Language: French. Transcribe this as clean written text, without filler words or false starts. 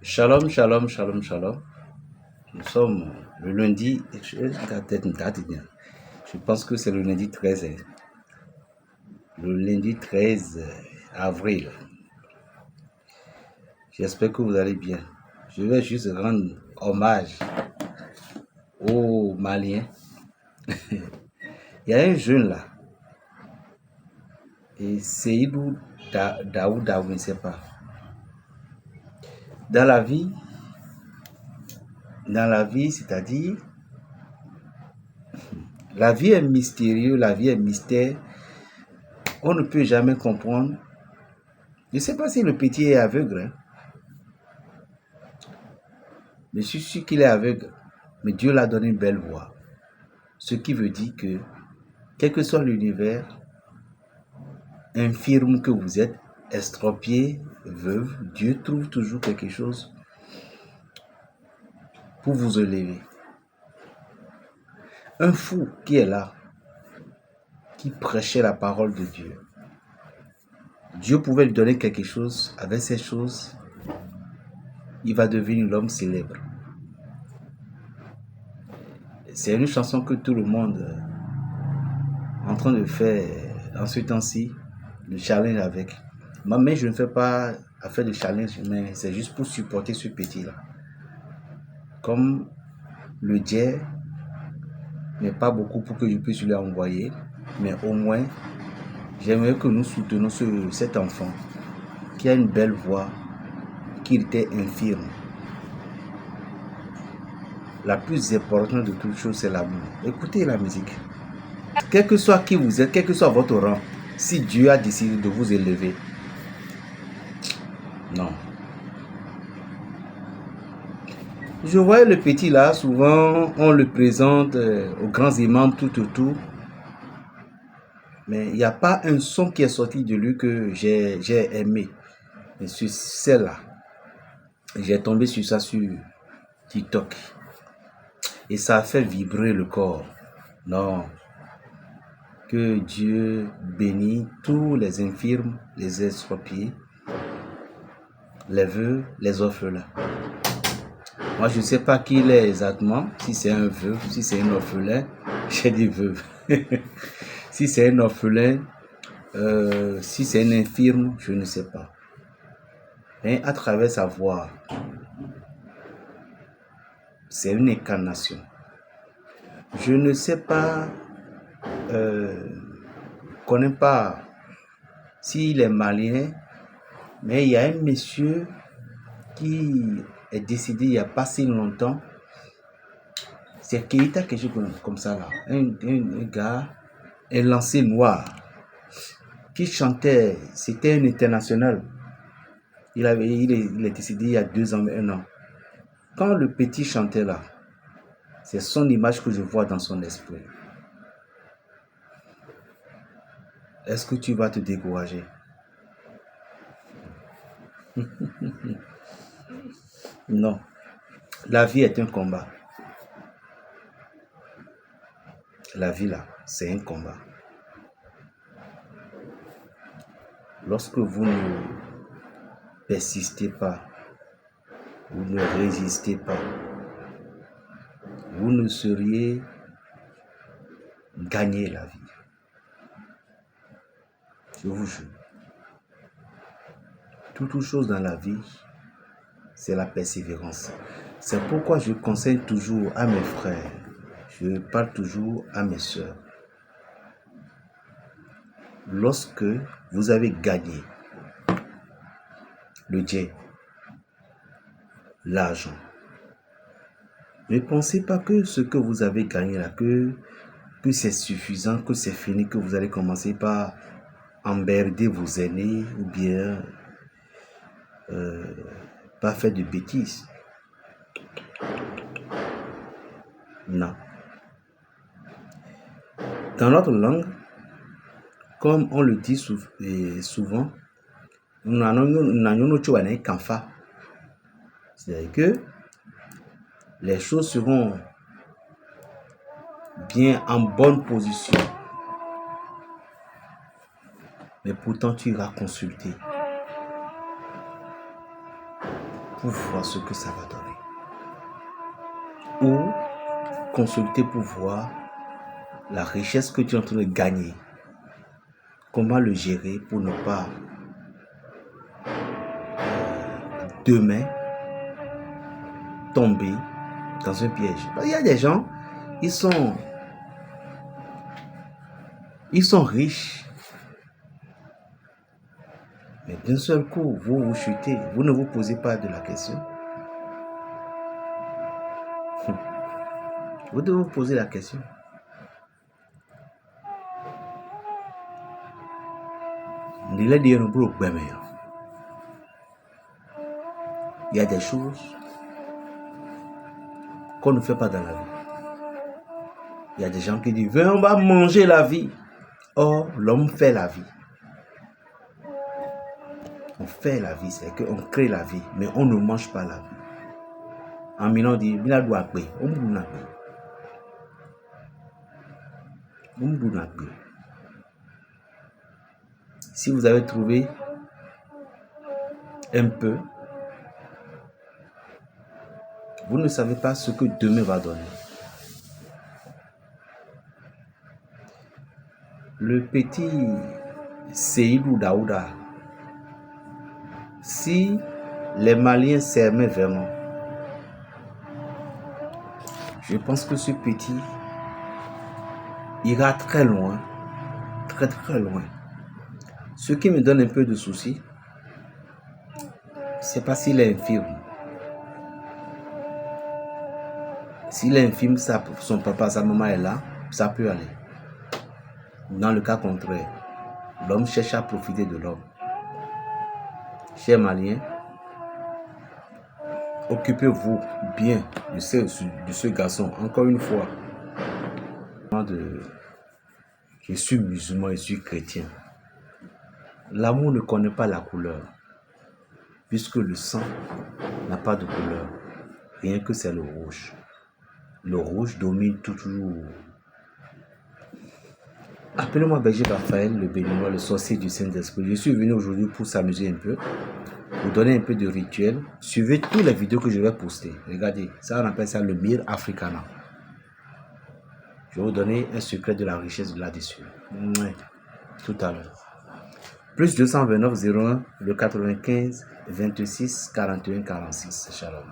Shalom, shalom, shalom, shalom. Nous sommes le lundi, je pense que c'est le lundi 13, le lundi 13 avril. J'espère que vous allez bien. Je vais juste rendre hommage aux Maliens. Il y a un jeune là, et Seydou Daouda, je ne sais pas. Dans la vie, c'est-à-dire, la vie est mystérieuse, la vie est mystère. On ne peut jamais comprendre. Je ne sais pas si le petit est aveugle, hein. Mais je suis sûr qu'il est aveugle. Mais Dieu l'a donné une belle voix. Ce qui veut dire que, quel que soit l'univers, infirme que vous êtes, estropié, veuve, Dieu trouve toujours quelque chose pour vous élever. Un fou qui est là, qui prêchait la parole de Dieu, Dieu pouvait lui donner quelque chose. Avec ces choses, il va devenir l'homme célèbre. C'est une chanson que tout le monde est en train de faire en ce temps-ci, le challenge avec. Moi-même, je ne fais pas affaire de challenge, mais c'est juste pour supporter ce petit-là. Comme le jet n'est pas beaucoup pour que je puisse lui envoyer, mais au moins, j'aimerais que nous soutenions cet enfant qui a une belle voix, qui était infirme. La plus importante de toutes choses, c'est l'amour. Écoutez la musique. Quel que soit qui vous êtes, quel que soit votre rang, si Dieu a décidé de vous élever, non. Je vois le petit là, souvent on le présente aux grands imams tout autour. Mais il n'y a pas un son qui est sorti de lui que j'ai aimé. Mais sur celle-là, j'ai tombé sur ça sur TikTok. Et ça a fait vibrer le corps. Non. Que Dieu bénisse tous les infirmes, les estropiés, les veuves, les orphelins. Moi, je ne sais pas qui il est exactement. Si c'est un veuve, si c'est un orphelin, j'ai dit veuve. Si c'est un orphelin, si c'est un infirme, je ne sais pas. Mais à travers sa voix, c'est une incarnation. Je ne sais pas, connais pas s'il est malien, mais il y a un monsieur qui est décédé il n'y a pas si longtemps. C'est Keita quelque chose comme ça là. Un gars, un lancé noir, qui chantait, c'était un international. Il est décédé il y a 2 ans, 1 an. Quand le petit chantait là, c'est son image que je vois dans son esprit. Est-ce que tu vas te décourager? Non. La vie est un combat. La vie là, c'est un combat. Lorsque vous ne persistez pas, vous ne résistez pas, vous ne seriez gagné la vie. Je vous jure. Toute chose dans la vie, c'est la persévérance. C'est pourquoi je conseille toujours à mes frères, je parle toujours à mes soeurs. Lorsque vous avez gagné le jet, l'argent, ne pensez pas que ce que vous avez gagné là, que c'est suffisant, que c'est fini, que vous allez commencer par emmerder vos aînés ou bien pas faire de bêtises. Non. Dans notre langue, comme on le dit souvent, c'est-à-dire que les choses seront bien en bonne position. Mais pourtant, tu iras consulter. pour voir ce que ça va donner. Ou consulter pour voir la richesse que tu es en train de gagner. Comment le gérer pour ne pas demain tomber dans un piège. Il y a des gens, ils sont riches, mais d'un seul coup, vous chutez, vous ne vous posez pas de la question. Vous devez vous poser la question. Il y a des choses qu'on ne fait pas dans la vie. Il y a des gens qui disent, viens, on va manger la vie. Or, l'homme fait la vie. On fait la vie, c'est qu'on crée la vie, mais on ne mange pas la vie. En Milan, on dit, si vous avez trouvé un peu, vous ne savez pas ce que demain va donner. Le petit Seydou Daouda, si les Maliens s'aimaient vraiment, je pense que ce petit ira très loin, très très loin. Ce qui me donne un peu de souci, c'est pas s'il est infirme. S'il est infirme, son papa, sa maman est là, ça peut aller. Dans le cas contraire, l'homme cherche à profiter de l'homme. Chers Maliens, occupez-vous bien de ce garçon. Encore une fois, je suis musulman, je suis chrétien. L'amour ne connaît pas la couleur, puisque le sang n'a pas de couleur, rien que c'est le rouge. Le rouge domine toujours. Appelez-moi Berger Raphaël, le béninois, le sorcier du Saint-Esprit. Je suis venu aujourd'hui pour s'amuser un peu, vous donner un peu de rituel. Suivez toutes les vidéos que je vais poster. Regardez, ça on appelle ça le Mir Africana. Je vais vous donner un secret de la richesse là-dessus. Tout à l'heure. Plus 229 01 le 95 26 41 46. Shalom.